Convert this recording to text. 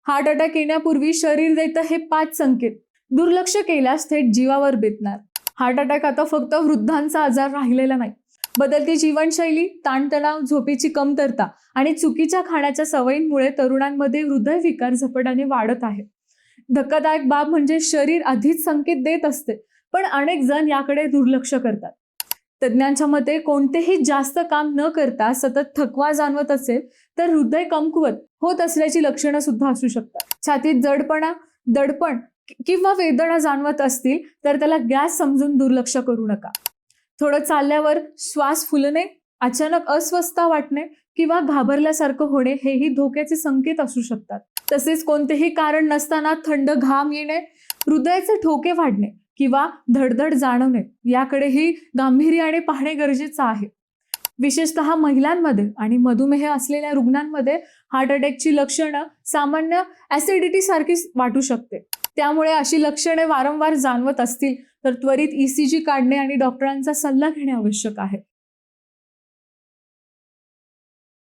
Heart attack येण्यापूर्वी शरीर देतं हे 5 संकेत दुर्लक्ष केल्यास थेट जीवावर बेतणार. हार्ट अटॅक आता फक्त वृद्धांचा आजार राहिलेला नाही. बदलती जीवनशैली, ताणतणाव, झोपेची कमतरता आणि चुकीच्या खाण्याच्या सवयींमुळे तरुणांमध्ये हृदयविकार झपाट्याने वाढत आहे. धक्कादायक बाब म्हणजे शरीर आधीच संकेत देत असते, पण अनेक जण याकडे दुर्लक्ष करतात. तज्ज्ञांच्या मते कोणतेही जास्त काम न करता सतत थकवा जाणवत असेल तर हृदय कमकुवत होत असल्याची लक्षणं सुद्धा असू शकतात. छातीत जडपणा, दडपण किंवा वेदना जाणवत असतील तर त्याला गॅस समजून दुर्लक्ष करू नका. थोडं चालल्यावर श्वास फुलणे, अचानक अस्वस्थता वाटणे किंवा घाबरल्यासारखं होणे हेही धोक्याचे संकेत असू शकतात. तसेच कोणतेही कारण नसताना थंड घाम येणे, हृदयाचे ठोके वाढणे किंवा धडधड जाणवणे याकडेही गांभीर्याने पाहणे गरजेचं आहे. विशेषतः महिलांमध्ये आणि मधुमेह असलेल्या रुग्णांमध्ये हार्ट अटॅकची लक्षणं सामान्य ऍसिडिटी सारखीच वाटू शकते. त्यामुळे अशी लक्षणे वारंवार जाणवत असतील तर त्वरित ECG काढणे आणि डॉक्टरांचा सल्ला घेणे आवश्यक आहे.